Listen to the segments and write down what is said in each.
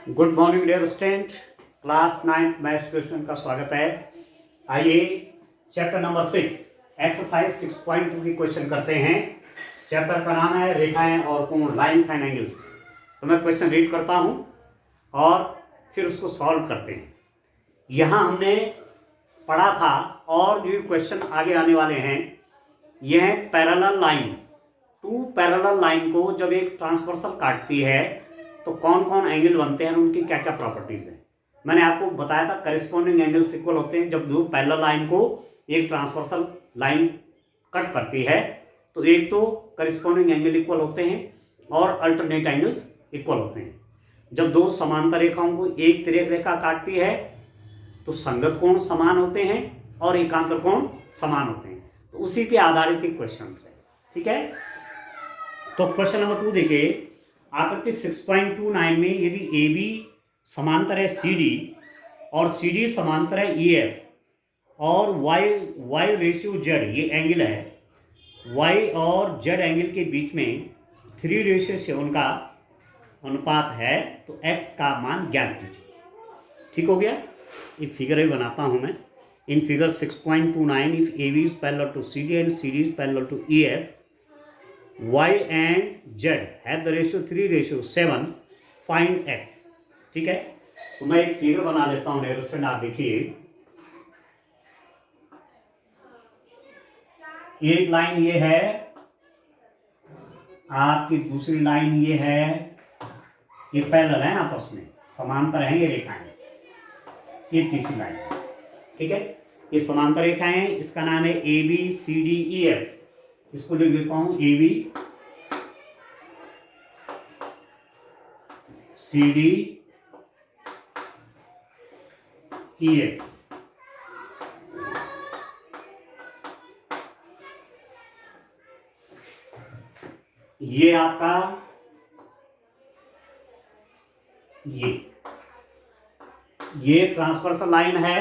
Good morning dear student, class 9 maths tuition का स्वागत है। आइए चैप्टर नंबर 6 एक्सरसाइज 6.2 की क्वेश्चन करते हैं। चैप्टर का नाम है रेखाएं और कोण, लाइन्स एंड एंगल्स। तो मैं क्वेश्चन रीड करता हूं और फिर उसको सॉल्व करते हैं। यहाँ हमने पढ़ा था और जो क्वेश्चन आगे आने वाले हैं यह parallel line, two parallel line को जब एक ट्रांसवर्सल काटती है तो कौन कौन एंगल बनते हैं, उनकी क्या क्या प्रॉपर्टीज हैं। मैंने आपको बताया था करिस्पॉन्डिंग एंगल्स इक्वल होते हैं। जब दो पैरेलल लाइन को एक ट्रांसवर्सल लाइन कट करती है तो एक तो करिस्पॉन्डिंग एंगल इक्वल होते हैं और अल्टरनेट एंगल्स इक्वल होते हैं। जब दो समांतर रेखाओं को एक तिर्यक रेखा काटती है तो संगत कोण समान होते हैं और एकांतर कोण समान होते हैं। तो उसी पे आधारित क्वेश्चन है, ठीक है। तो क्वेश्चन नंबर 2 देखिए। आकृति 6.29 में यदि ए बी समांतर है सी डी और सी डी समांतर है ई एफ और वाई रेशियो जेड, ये एंगल है, वाई और जेड एंगल के बीच में 3:7 का अनुपात है तो एक्स का मान ज्ञात कीजिए। ठीक हो गया। एक फिगर भी बनाता हूं मैं। In figure 6.29 if A B is parallel to C D and C D is parallel to E F, y and z have the ratio 3:7, find x। ठीक है। तो मैं एक फिगर बना लेता हूं डियर स्टूडेंट। आप देखिए, एक लाइन ये है, आपकी दूसरी लाइन ये है, ये पैरेलल है आपस में, समांतर है ये रेखाएं, ये तीसरी लाइन है। ठीक है, ये समांतर रेखाएं हैं। इसका नाम है A B C D E F. इसको लिख देता हूं A B C D E F. ये आपका ये ट्रांसवर्सल लाइन है।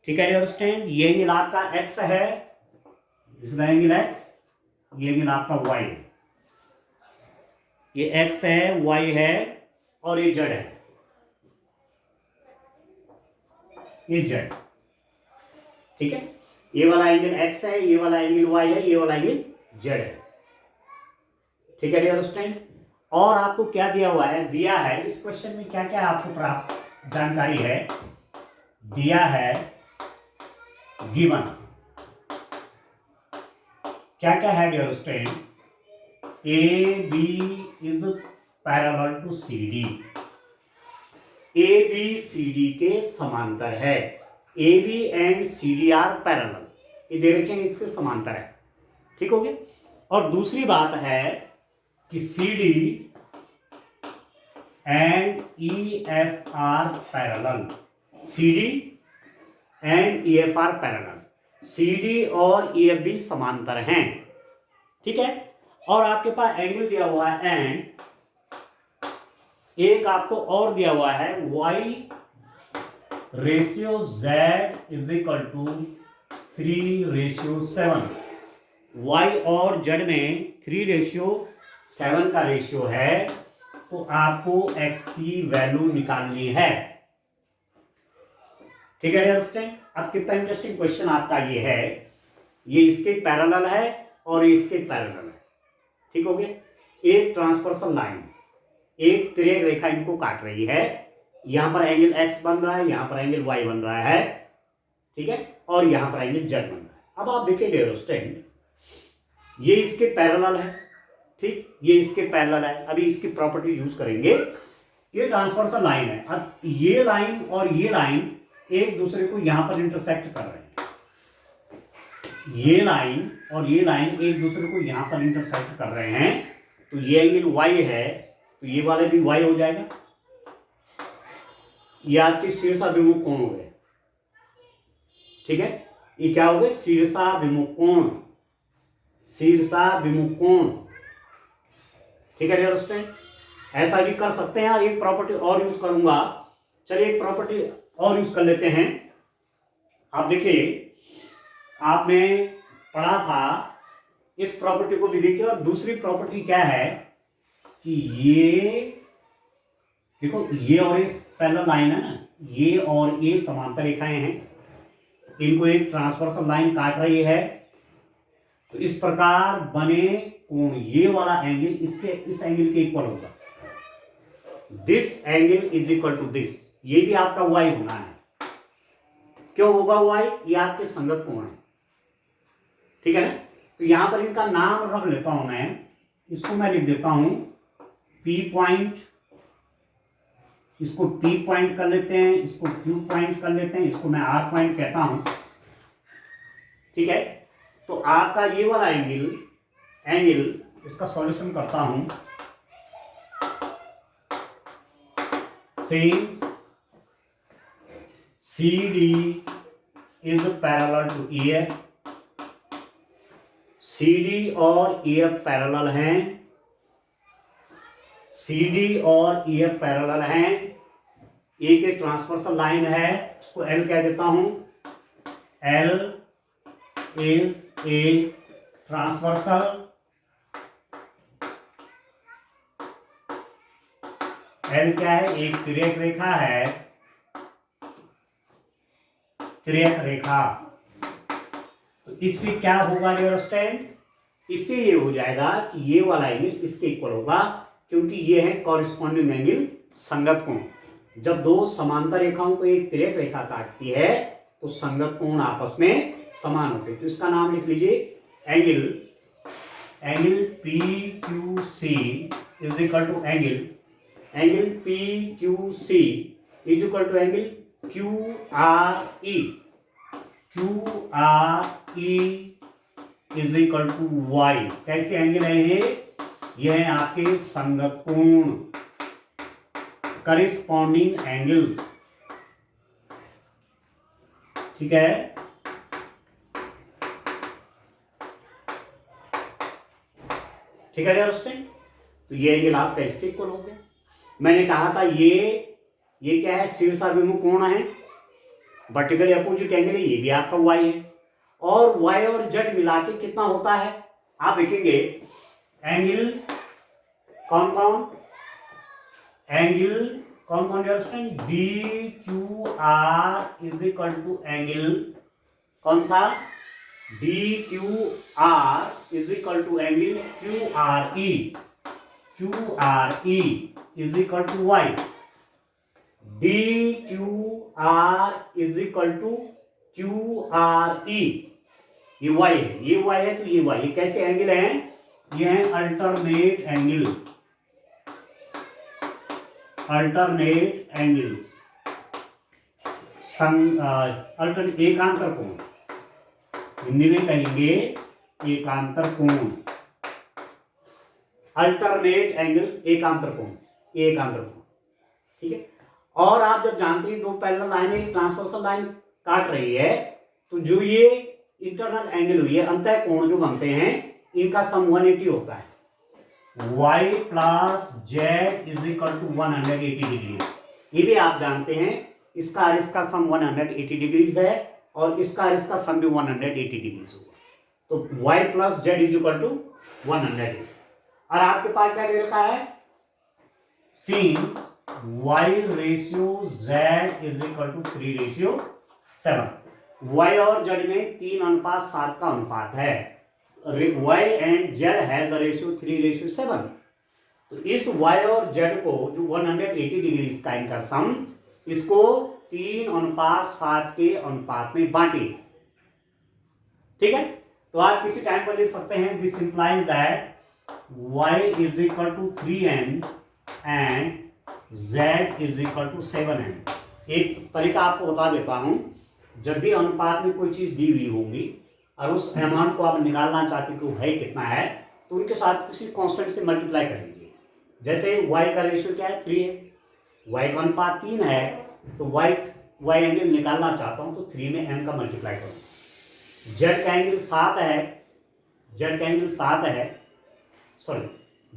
ठीक है डियर स्टूडेंट। ये एंगल आपका एक्स है, इसका एंगल एक्स, ये एंगल आपका वाई है। ये एक्स है, वाई है और ये जेड है, ये जेड। ठीक है, ये वाला एंगल एक्स है, ये वाला एंगल वाई है, ये वाला एंगल जेड है। ठीक है डियर स्टूडेंट। और आपको क्या दिया हुआ है, दिया है इस क्वेश्चन में क्या क्या आपको प्राप्त जानकारी है, दिया है गिवन। क्या क्या है dear student, A B is parallel to C D, A B C D के समांतर है। A B and C D are parallel, ये दे रखे हैं, इसके समांतर है। ठीक हो गया। और दूसरी बात है कि C D and E F are parallel, C D and E F are parallel, C D और ई एफ भी समांतर हैं। ठीक है। और आपके पास एंगल दिया हुआ है एंड एक आपको और दिया हुआ है y ratio z is equal to 3:7। y और z में 3:7 का रेशियो है तो आपको x की वैल्यू निकालनी है। ठीक है डियर स्टूडेंट। अब कितना इंटरेस्टिंग क्वेश्चन आपका ये है, ये इसके पैरेलल है और इसके पैरेलल है। ठीक हो गया। एक ट्रांसवर्सल लाइन, एक तिर्यक रेखा इनको काट रही है। यहां पर एंगल x बन रहा है, यहां पर एंगल y बन रहा है। ठीक है। और यहां पर एंगल z बन रहा है। अब आप देखिए डियर स्टूडेंट, ये इसके पैरेलल है। ठीक, ये इसके पैरेलल है। अभी इसकी प्रॉपर्टी यूज करेंगे। ये ट्रांसवर्सल लाइन है। अब ये लाइन और ये लाइन एक दूसरे को यहां पर इंटरसेक्ट कर रहे हैं। ये लाइन और ये लाइन एक दूसरे को यहां पर इंटरसेक्ट कर रहे हैं। तो ये एंगल y है तो ये वाले भी y हो जाएगा। ये आपकी शीर्षाभिमुख कोण हो गए। ठीक है, ये क्या हो गए, शीर्षाभिमुख कोण, शीर्षाभिमुख कोण। ठीक है डियर स्टूडेंट। ऐसा भी कर सकते हैं। और एक प्रॉपर्टी और यूज करूंगा। चलिए एक प्रॉपर्टी और यूज कर लेते हैं। आप देखिए, आपने पढ़ा था, इस प्रॉपर्टी को भी देखिए। और दूसरी प्रॉपर्टी क्या है कि ये देखो ये और ये पैरेलल लाइन है ना, ये और ये समांतर रेखाएं हैं, इनको एक ट्रांसवर्सल लाइन काट रही है। तो इस प्रकार बने कोण, ये वाला एंगल इसके इस एंगल के इक्वल होगा। This angle is equal to this, ये भी आपका वाई होना है। क्यों होगा वाई? ये आपके संगत कोण है, ठीक है ना। तो यहां पर इनका नाम रख लेता हूं मैं, इसको मैं लिख देता हूं P पॉइंट, इसको P पॉइंट कर लेते हैं, इसको Q पॉइंट कर लेते हैं, इसको मैं R पॉइंट कहता हूं, ठीक है। तो आपका ये वाला एंगल इसका सॉल्यूशन करता हूं। Since CD is parallel to EF, CD और EF पैरेलल हैं, CD और EF पैरेलल हैं, एक ट्रांसवर्सल लाइन है, उसको L कह देता हूं। L is a transversal, L क्या है? एक तिर्यक रेखा है, तिर्यक रेखा। तो इससे क्या होगा डियर स्टूडेंट? इससे ये हो जाएगा कि ये वाला एंगल इसके इक्वल होगा, क्योंकि ये है कॉरिस्पॉन्डिंग एंगल, संगत कोण। जब दो समांतर रेखाओं को एक तिर्यक रेखा काटती है तो संगत कोण आपस में समान होते हैं। तो इसका नाम लिख लीजिए angle PQC is equal to angle PQC is equal to angle QRE is equal to y. कैसे एंगल है ये? ये है आपके संगत कोण, करिस्पॉन्डिंग एंगल्स, ठीक है। ठीक है डियर स्टूडेंट, तो ये एंगल आपका इसके इक्वल हो गया। मैंने कहा था ये क्या है? शीर्षाभिमुख कोण है, वर्टिकल अपोजिट एंगल है, ये भी आपका वाई है। और वाई और जेड मिला के कितना होता है आप देखेंगे। एंगल कौन कौन dear student? DQR is equal to angle कौन सा? DQR is equal to angle QRE is equal to y. DQR is equal to QRE, ये वाई है, ये वाई है, तो ये वाई। ये कैसे एंगल है? ये है अल्टरनेट एंगल्स, एकांतर कोण, हिंदी में कहेंगे एकांतर कोण, अल्टरनेट एंगल्स, एकांतर कोण, ठीक है। और आप जब जानते हैं दो पैरेलल लाइनें ट्रांसवर्सल लाइन काट रही है, तो जो ये इंटरनल एंगल हुई है, अंतः कोण जो बनते हैं, इनका सम 180 होता है। y plus z is equal to 180 degrees, ये भी आप जानते हैं। इसका और इसका सम 180 डिग्रीज है, और इसका और इसका सम भी 180 डिग्रीज होगा। तो y plus z is equal to 180। और आपके पास क्या दे रखा है? Since y ratio z is equal to 3:7। y और z में 3:7 का अनुपात है। y and z has the ratio 3:7। तो इस y और z को जो 180 डिग्री का इनका सम, इसको 3:7 के अनुपात में बांटिए, ठीक है। तो आप किसी टाइम पर लिख सकते हैं this implies that y is equal to 3n and z is equal to 7n। एक तरीका आपको बता देता हूं, जब भी अनुपात में कोई चीज दी हुई होगी और उस अमाउंट को आप निकालना चाहते हो कि है कितना है, तो उनके साथ किसी कांस्टेंट से मल्टीप्लाई कर लीजिए। जैसे y का रेशियो क्या है? 3 है, y का अनुपात 3 है, तो y एंगल निकालना चाहता हूं तो 3 में n का मल्टीप्लाई करूँ। z का एंगल 7 है, z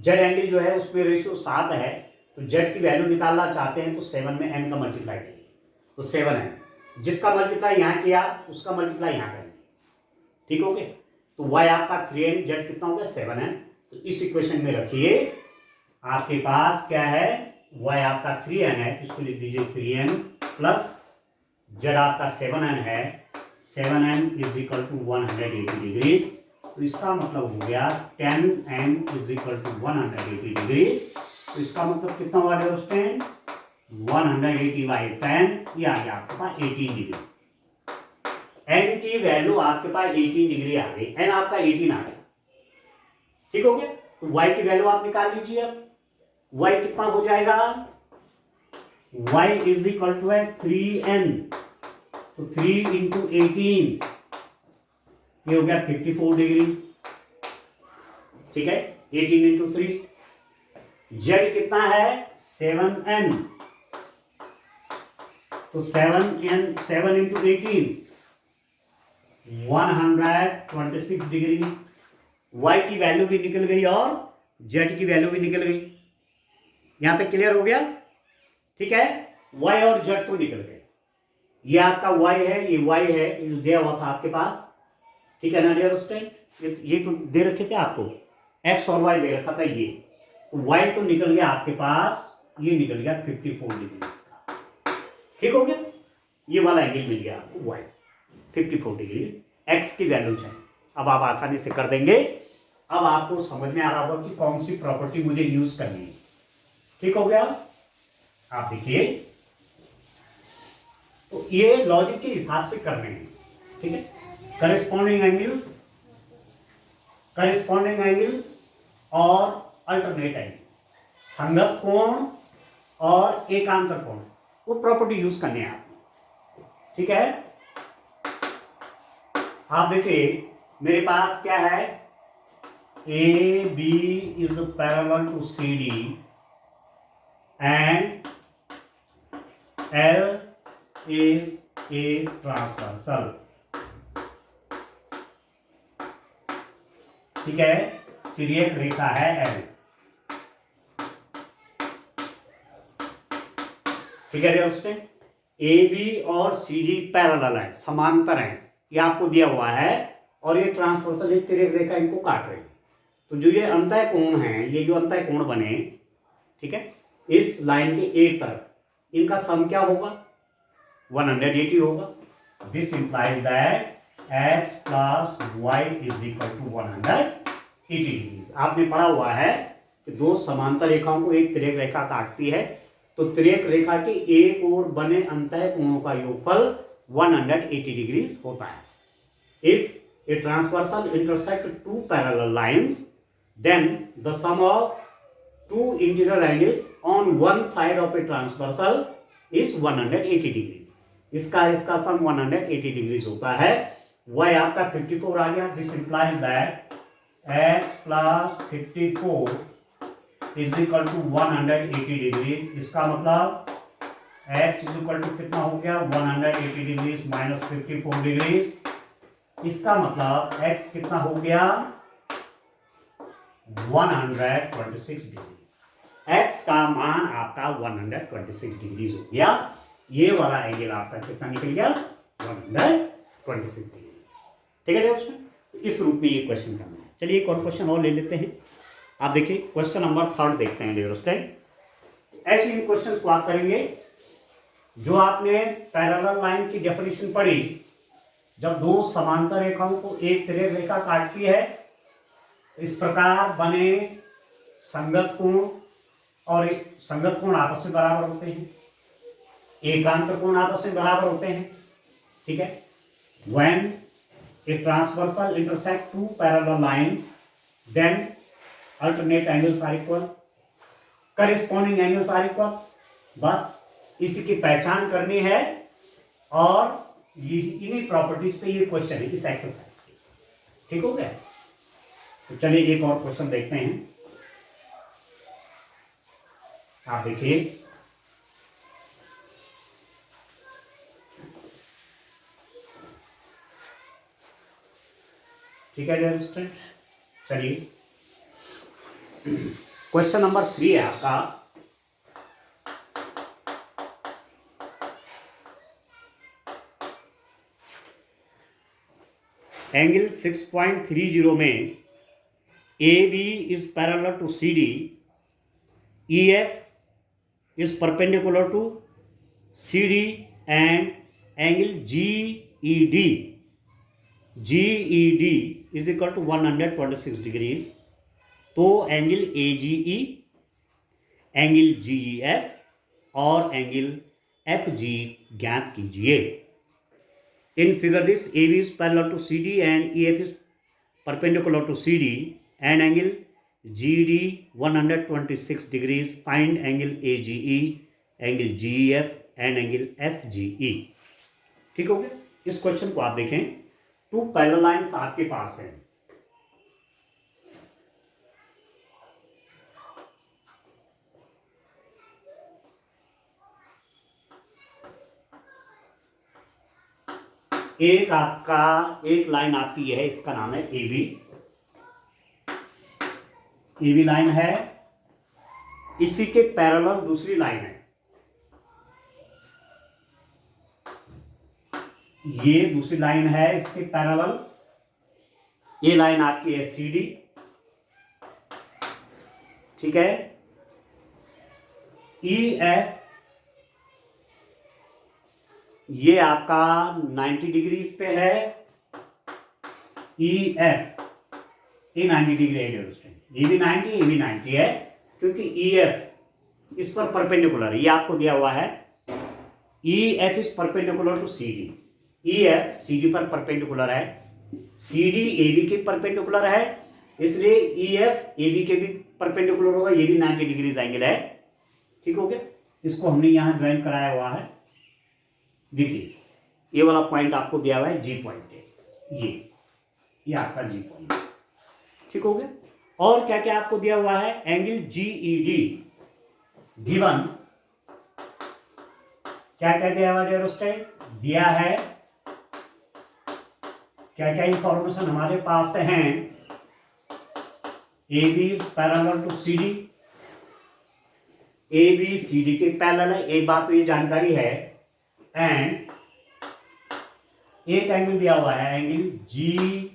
एंगल जो है उसमें रेशियो 7 है, तो z की वैल्यू निकालना चाहते हैं तो 7 में n का मल्टीप्लाई करिए, तो 7 है। जिसका मल्टीप्लाई यहाँ किया उसका मल्टीप्लाई यहाँ करेंगे, ठीक हो गया। तो y आपका 3n, z कितना हो गया? 7n। तो इस इक्वेशन में रखिए, आपके पास क्या है? y आपका 3n है, इसको लिख दीजिए 3n प्लस z आपका 7n है, 7n is equal to 180 degree. तो इसका मतलब हो गया 10n is equal to 180 degree. तो इसका मतलब कितना हुआ स्टूडेंट, 180 बाई 10, ये आ गया आपके पास 18 डिग्री। n की वैल्यू आपके पास 18 डिग्री आ गई, n आपका 18 आ गया, ठीक हो गया। तो y की वैल्यू आप निकाल लीजिए। अब y कितना हो जाएगा, y इज इक्वल टू है 3n, तो 3 इंटू 18 ये हो गया 54 डिग्री, ठीक है। 18 इंटू 3, z कितना है 7n, तो 7 इंटू 18 126 डिग्री। y की वैल्यू भी निकल गई और z की वैल्यू भी निकल गई। यहां तक क्लियर हो गया, ठीक है। y और z तो निकल गए, ये आपका y है, ये y है, ये जो दिया हुआ था आपके पास, ठीक है ना डियर स्टूडेंट। ये तो दे रखे थे आपको, x और y दे रखा था, ये तो y तो निकल गया आपके पास, ये निकल गया 54 डिग्री का, ठीक हो गया। ये वाला एंगल मिल गया आपको y 54 डिग्री, x की वैल्यू चाहिए। अब आप आसानी से कर देंगे। अब आपको समझ में आ रहा होगा कि कौन सी प्रॉपर्टी मुझे यूज करनी है, ठीक हो गया। आप देखिए, तो ये लॉजिक के हिसाब से करने हैं, ठीक है। करेस्पॉन्डिंग एंगल्स और अल्टरनेट एंगल, संगत कोण और एकांतर कोण, वो प्रॉपर्टी यूज करने हैं आपको, ठीक है। आप देखिए मेरे पास क्या है, A B is parallel to C D and l is a transversal, ठीक है। तिर्यक रेखा है एल, ठीक है दोस्तों। ए बी और सी डी पैरेलल है, समांतर है, ये आपको दिया हुआ है, और ये ट्रांसवर्सल एक तिर्यक रेखा इनको काट रही है। तो जो ये अंतः कोण है, ये जो अंतः कोण बने, ठीक है, इस लाइन के एक तरफ इनका सम क्या होगा, 180 होगा। This implies that x plus y is equal to 180 degree. आपने पढ़ा हुआ है कि दो समांतर रेखाओं को एक तिर्यक रेखा काटती है, तो तिर्यक रेखा के एक ओर बने अंतः कोणों का योगफल 180 डिग्री होता है। If a transversal intersect two parallel lines, then the sum of two interior angles on one side of a transversal is 180 degrees। इसका सम 180 डिग्रीज होता है। y आपका 54 आ गया। This implies that x plus 54 is equal to 180 degree. इसका मतलब x is equal to कितना हो गया, 180 डिग्रीज माइनस 54 डिग्रीज। इसका मतलब x कितना हो गया, 126 डिग्री। x का मान आपका 126 डिग्री हो गया। ये वाला एंगल आपका कितना निकल गया, 126 डिग्री, ठीक है दोस्तों। इस रूप में ये क्वेश्चन करना है। चलिए एक और क्वेश्चन और ले लेते हैं। आप देखिए क्वेश्चन नंबर 3 देखते हैं दोस्तों। ऐसे इन क्वेश्चंस को आप करेंगे जो आपने पैरेलल लाइन की डेफिनेशन पढ़ी, जब दो समांतर रेखाओं को एक तिर्यक रेखा काटती है, इस प्रकार बने संगत कोण, और संगत कोण आपस में बराबर होते हैं, एकांतर कोण आपस में बराबर होते हैं, ठीक है। When a transversal intersect two parallel lines, then alternate angles are equal, corresponding angles are equal। बस इसी की पहचान करनी है, और इन्हीं प्रॉपर्टीज पे ये क्वेश्चन है इस एक्सरसाइज की, ठीक हो गया। तो चलिए एक और क्वेश्चन देखते हैं। आप देखिए, ठीक है डियर स्टूडेंट। चलिए क्वेश्चन नंबर 3 है आपका। एंगल 6.30 में A B is parallel to C D, E F is perpendicular to CD and angle GED is equal to 126 degrees. तो एंगल AGE, एंगल GEF और एंगल FG ज्ञात कीजिए. In figure this AB is parallel to CD and EF is perpendicular to CD and angle GD 126 degrees. Find angle AGE, angle GEF and angle FGE. ठीक हो गया. इस question को आप देखें. टू पैरेलल लाइंस आपके पास हैं. एक लाइन आपकी है, इसका नाम है AB. AB लाइन है. इसी के पैरेलल दूसरी लाइन है. ये दूसरी लाइन है इसके पैरेलल. ये लाइन आपकी है CD. ठीक है. EF ये आपका 90 डिग्रीज पे है. EF ये 90 डिग्री है. ये भी 90, ये भी 90 है, क्योंकि EF इस पर परपेंडिकुलर है. ये आपको दिया हुआ है. EF is perpendicular to CD. EF CD पर परपेंडिकुलर है. CD AB के परपेंडिकुलर है, इसलिए EF AB के भी परपेंडिकुलर होगा. ये भी 90 डिग्रीज एंगल है. ठीक हो गया. इसको हमने यहां ज्वाइन कराया हुआ है. देखिए ये वाला पॉइंट आपको दिया हुआ है, G पॉइंट है. ये आपका G पॉइंट है. ठीक हो गया. और क्या क्या आपको दिया हुआ है. Angle GED given. क्या क्या दिया हुआ डियर स्टूडेंट? दिया है. क्या क्या इंफॉर्मेशन हमारे पास है. AB is parallel to CD. AB CD के पैरेलल है. एक बात तो ये जानकारी है. एंड एक एंगल दिया हुआ है, angle GED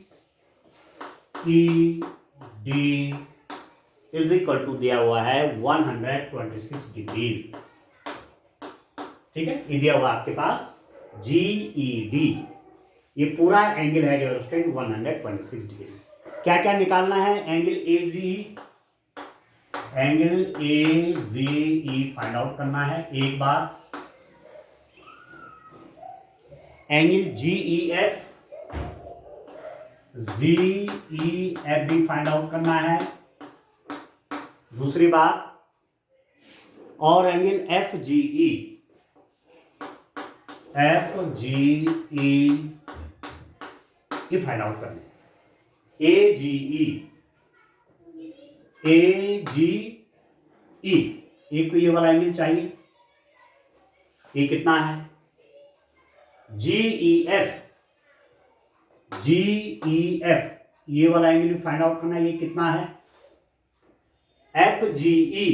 is equal to दिया हुआ है 126 डिग्रीज. ठीक है. ये दिया हुआ आपके पास GED. ये पूरा एंगल है डियर स्टूडेंट 126 डिग्री. क्या क्या निकालना है. एंगल AGE फाइंड आउट करना है. एक बार एंगल GEF भी फाइंड आउट करना है. दूसरी बात, और एंगल FGE ये फाइंड आउट करना है. AGE एक तो ये वाला एंगल चाहिए. ये कितना है. GEF ये वाला एंगल फाइंड आउट करना है. ये कितना है. FGE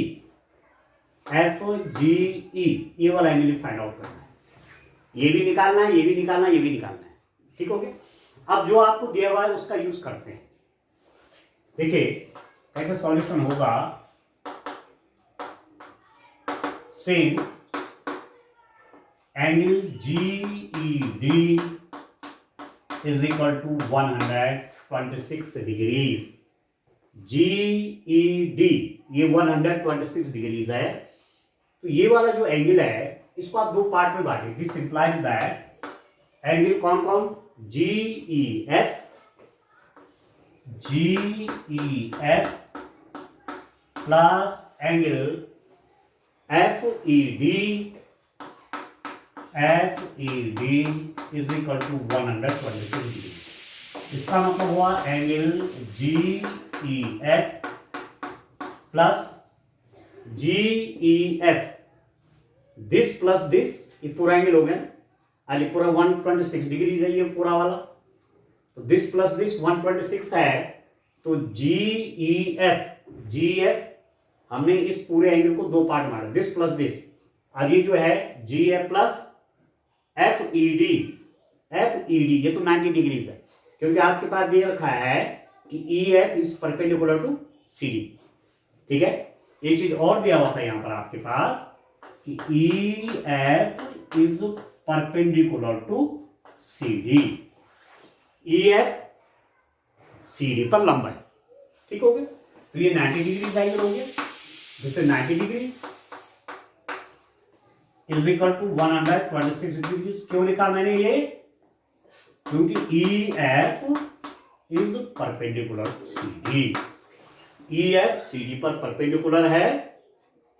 ये वाला एंगल फाइंड आउट करना है. ये भी निकालना है, ये भी निकालना है, ये भी निकालना है. ठीक हो गया. अब जो आपको दिया हुआ है उसका यूज करते हैं. देखिए कैसे सॉल्यूशन होगा. Since angle GED is equal to 126 degrees. GED ये 126 डिग्रीज है. तो ये वाला जो एंगल है इसको आप दो पार्ट में बांटें. दिस इंप्लाइज दैट एंगल कौन कौन. GEF plus angle FED is equal to 126 degree. इसका मतलब हुआ angle GEF plus GEF this plus this. ये पूरा एंगल हो गया. ये पूरा 126 डिग्री है ये पूरा वाला. तो दिस प्लस दिस 126 है. तो GEF हमने इस पूरे एंगल को दो पार्ट मारा. This plus this. अब ये जो है GEF प्लस FED ये तो 90 डिग्रीज है, क्योंकि आपके पास दे रखा है कि EF is perpendicular to CD. ठीक है. एक चीज और दिया हुआ था यहां पर आपके पास कि E F is perpendicular to C D. E F C D पर लंब है, ठीक हो गया। तो ये 90 डिग्री एंगल हो गया, जिससे 90 degree is equal to 126 degree. क्यों लिखा मैंने ये? क्योंकि E F is perpendicular to C D. E F C D पर परपेंडिकुलर है,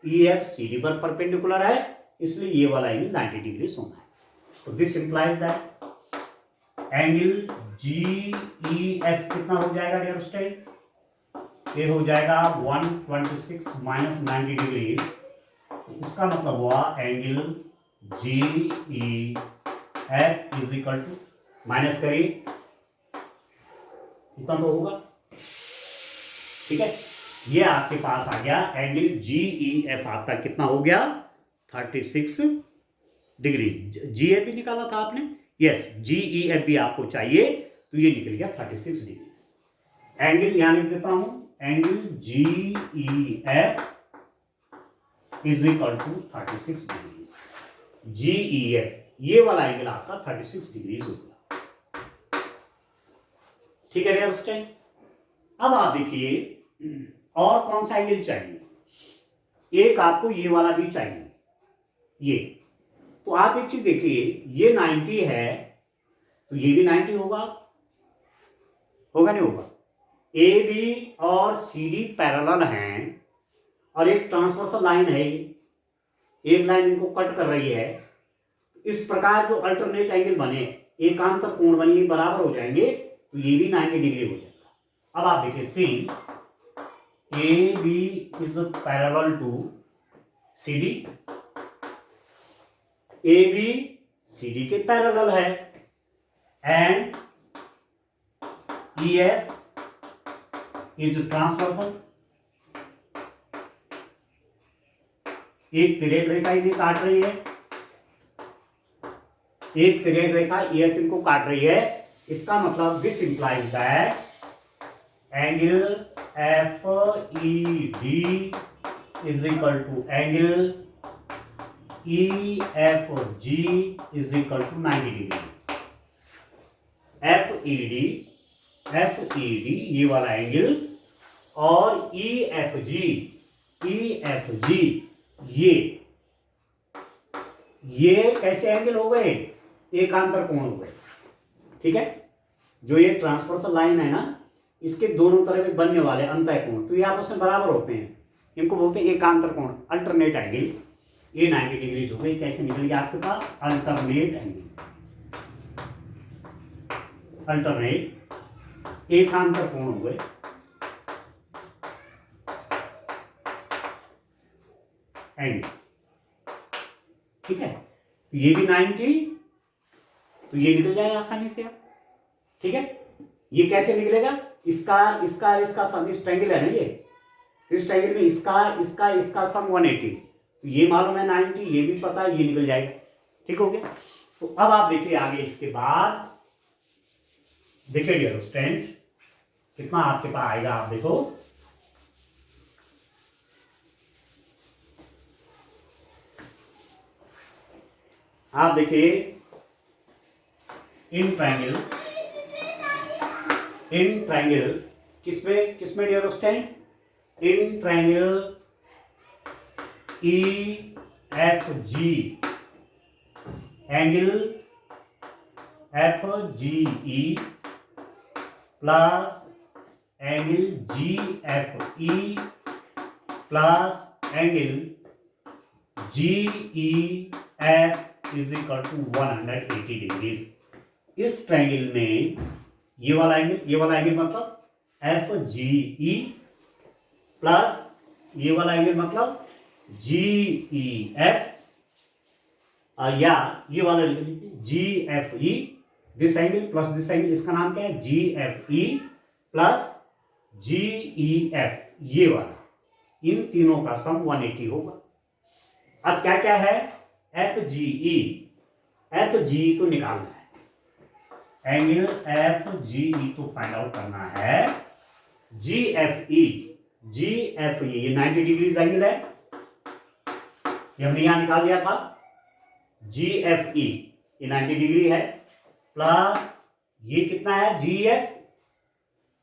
ई एफ सी डी पर परपेंडिकुलर है, इसलिए ये वाला एंगल 90 डिग्री होना है। तो this implies that angle G E F कितना हो जाएगा डियर स्टूडेंट? ये हो जाएगा 126 माइनस 90 डिग्री। इसका मतलब हुआ angle G E F is equal to, minus करिए, इतना तो होगा, ठीक है। ये आपके पास आ गया एंगल जी ई एफ, आपका कितना हो गया? 36 डिग्री। जी एफ भी निकाला था आपने, यस, जी ई एफ भी आपको चाहिए, तो ये निकल गया 36 डिग्री। एंगल यहां लिख देता हूं, angle G E F is equal to 36 degree. G E F ये वाला एंगल आपका 36 डिग्री हो गया, ठीक है डियर स्टूडेंट। अब आप देखिए और कौन सा एंगल चाहिए? एक आपको ये वाला भी चाहिए, ये। तो आप एक चीज देखिए, ये 90 है तो ये भी 90 होगा, होगा नहीं होगा? ए बी और सी डी पैरेलल हैं और एक ट्रांसवर्सल लाइन है, एक लाइन इनको कट कर रही है। इस प्रकार जो अल्टरनेट एंगल बने, एकांतर कोण बने, ये बराबर हो जाएंगे, तो ये भी 90 डिग्री हो जाएगा। अब आप देखिए, since A B is parallel to C D, A B C D के पैरेलल है, and E F is transversal. एक तिर्यक रेखा इन्हें काट रही है, एक तिर्यक रेखा ई एफ इनको काट रही है। इसका मतलब this implies that angle F E D is equal to angle E F G is equal to 90 degree. F E D ये वाला एंगल और ई एफ जी ये कैसे एंगल हो गए? एकांतर कोण हो गए, ठीक है। जो ये ट्रांसवर्सल लाइन है ना, इसके दोनों तरफ बनने वाले अंतः कोण, तो ये आपस में बराबर होते हैं, इनको बोलते हैं एकांतर कोण, अल्टरनेट एंगल। ये 90 डिग्री हो गई। कैसे निकल गया आपके पास? अल्टरनेट एंगल, अल्टरनेट एकांतर कोण हो गए, एंगल, ठीक है। तो ये भी 90, तो ये निकल जाएगा आसानी से, ठीक है। ये कैसे निकलेगा? इसका सम, इस ट्रायंगल है ना ये, इस ट्रायंगल में इसका सम 180, तो ये मालूम है 90, ये भी पता है, ये निकल जाएगा, ठीक हो गया। तो अब आप देखिए आगे, इसके बाद देखिए डियर स्टूडेंट कितना आपके पास आएगा, आप देखो। आप देखिए, इन ट्रायंगल किसमें dear student? In triangle E F G, angle F G E plus angle G F E plus angle G E F is equal to 180 degrees. इस ट्रायंगल में ये वाला एंगल मतलब एफ जी ई प्लस ये वाला angle मतलब जी E F, या ये वाला G F E, this angle plus this angle, इसका नाम क्या है? G F E plus G E F, ये वाला, इन तीनों का सम 180 होगा। अब क्या क्या है? एफ जी ई तो निकालना है, एंगल एफ जी ई तो फाइंड आउट करना है। जी एफ ई ये 90 डिग्री एंगल है, ये हमने यहां निकाल दिया था। जी एफ ई ये 90 डिग्री है, प्लस ये कितना है जी एफ,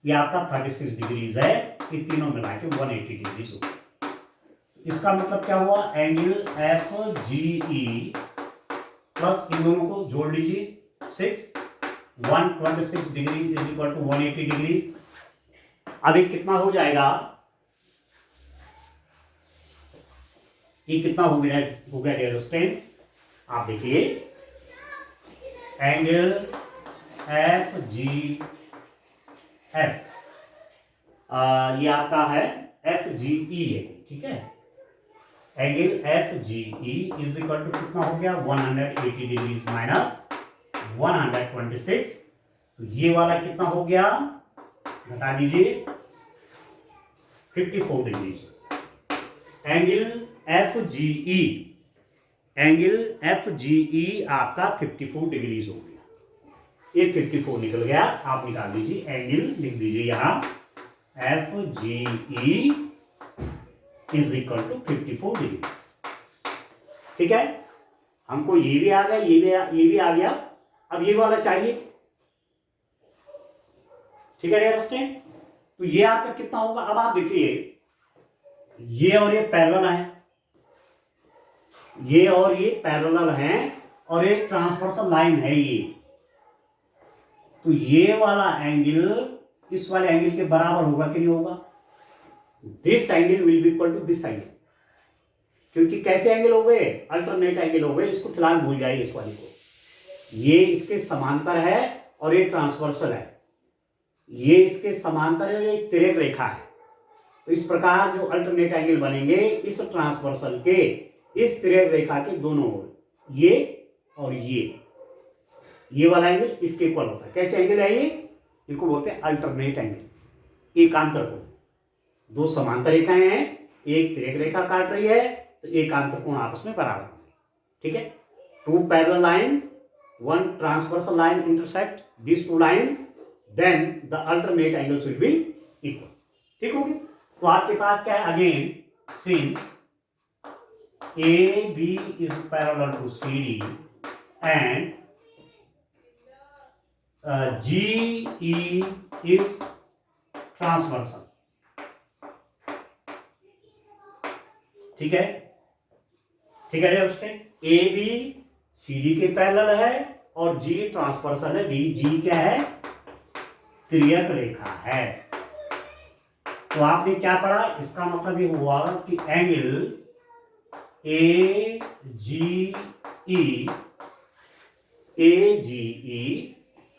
ये आपका 36 डिग्रीज है। ये तीनों मिला के 180 डिग्रीज हो। इसका मतलब क्या हुआ, angle F G E plus इन दोनों को जोड़ लीजिए 6, 126 degree is equal to 180 degrees. अभी कितना हो जाएगा, ये कितना हो गया डियर स्टूडेंट, आप देखिए एंगल एफ जी एफ, ये आपका है एफ जी ई है, ठीक है। Angle F G E is equal to कितना हो गया 180 डिग्रीज माइनस 126, तो ये वाला कितना हो गया, घटा दीजिए 54 डिग्रीज। एंगल एफ जी ई, एंगल एफ जी ई आपका 54 डिग्रीज हो गया, ये 54 निकल गया। आप निकाल दीजिए एंगल, लिख दीजिए यहां F G E is equal to 54 degrees, ठीक है। हमको ये भी आ गया, ये भी आ गया, अब ये वाला चाहिए, ठीक है डियर स्टूडेंट। तो ये आपका कितना होगा, अब आप देखिए ये और ये पैरेलल है, ये और ये पैरेलल हैं, और एक ट्रांसवर्सल लाइन है ये, तो ये वाला एंगल इस वाले एंगल के बराबर होगा कि नहीं होगा, this angle will be equal to this angle, क्योंकि कैसे एंगल हो गए, अल्टरनेट एंगल हो गए। इसको फिलहाल भूल जाइए इस वाले को, ये इसके समांतर है और ये ट्रांसवर्सल है, ये इसके समांतर है और ये तिर्यक रेखा है। तो इस प्रकार जो अल्टरनेट एंगल बनेंगे इस ट्रांसवर्सल के इस तिर्यक रेखा के दोनों ओर, ये और ये वाला एंगल इसके इक्वल होता है। कैसे एंगल है ये, इनको बोलते हैं अल्टरनेट एंगल। एकांतर कोण, दो समांतर रेखाएं हैं, एक तिर्यक रेखा काट रही है, तो एकांतर कोण आपस में बराबर होंगे, ठीक है। Two parallel lines, one transversal line intersect these two lines, then the alternate angles will be equal, ठीक होगी। तो आपके पास क्या है, again since AB is parallel to CD and GE is transversal, ठीक है, ठीक है दोस्तों। AB CD के पैरेलल है और G ट्रांसवर्सल है, G क्या है, तिर्यक रेखा है। तो आपने क्या पढ़ा, इसका मतलब ये हुआ कि angle AGE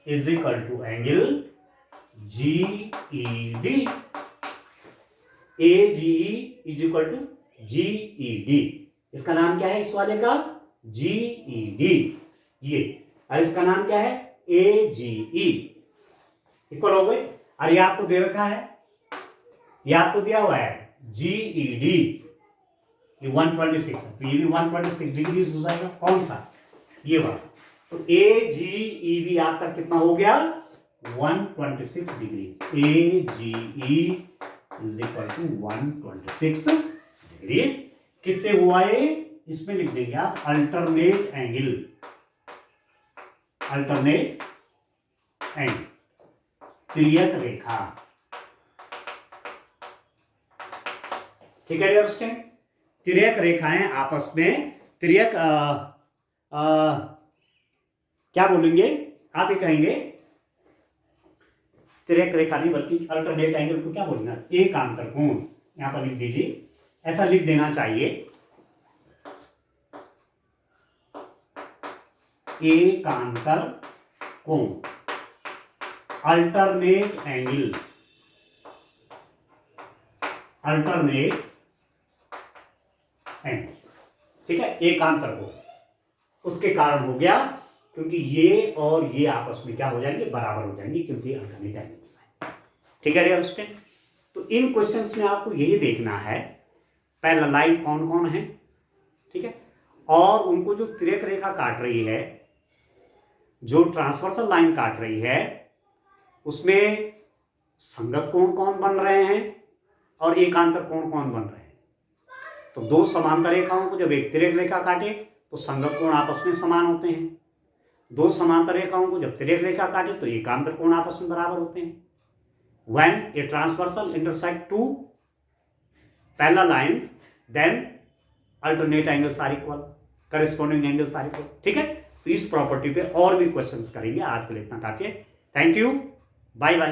is equal to angle GED, AGE is equal to GED। इसका नाम क्या है इस वाले का, GED, ये, और इसका नाम क्या है AGE, इक्वल हो गए। और ये आपको दे रखा है, ये आपको दिया हुआ है GED, ये 126, तो ये भी 126 डिग्री हो जाएगा, कौन सा, ये वाला। तो AGEB आपका कितना हो गया 126 degree, AGE is equal to 126 degree. किससे हुआ ये, इसमें लिख देंगे आप अल्टरनेट एंगल, अल्टरनेट एंगल, तिर्यक रेखा, ठीक है डियर स्टूडेंट। तिर्यक रेखाएं आपस में, तिर्यक क्या बोलेंगे आप, ये कहेंगे तिर्यक रेखा नहीं बल्कि अल्टरनेट एंगल को क्या बोलेंगे, एकांतर कोण, यहां पर लिख दीजिए, ऐसा लिख देना चाहिए, एकांतर कोण, अल्टरनेट एंगल, अल्टरनेट एंगल्स, ठीक है, एकांतर कोण। उसके कारण हो गया क्योंकि ये और ये आपस में क्या हो जाएंगे, बराबर हो जाएंगे, क्योंकि अल्टरनेट एंगल्स है, ठीक है डियर स्टूडेंट। तो इन क्वेश्चंस में आपको यही देखना है पैरेलल लाइन कौन कौन है, ठीक है, और उनको जो तिर्यक रेखा काट रही है, जो ट्रांसवर्सल लाइन काट रही है, उसमें संगत कोण कौन बन रहे हैं और एकांतर कोण कौन बन रहे हैं, तो दो समांतर रेखाओं को जब एक तिर्यक रेखा काटे तो संगत कोण आपस में समान होते हैं। दो समांतर रेखाओं को जब तिर्यक रेखा काटे तो एकांतर कोण आपस में बराबर होते हैं। When a transversal intersect two parallel lines, then alternate angles are equal, corresponding angles are equal। ठीक है, तो इस प्रॉपर्टी पे और भी क्वेश्चंस करेंगे। आज के लिए इतना काफी है। Thank you, bye bye.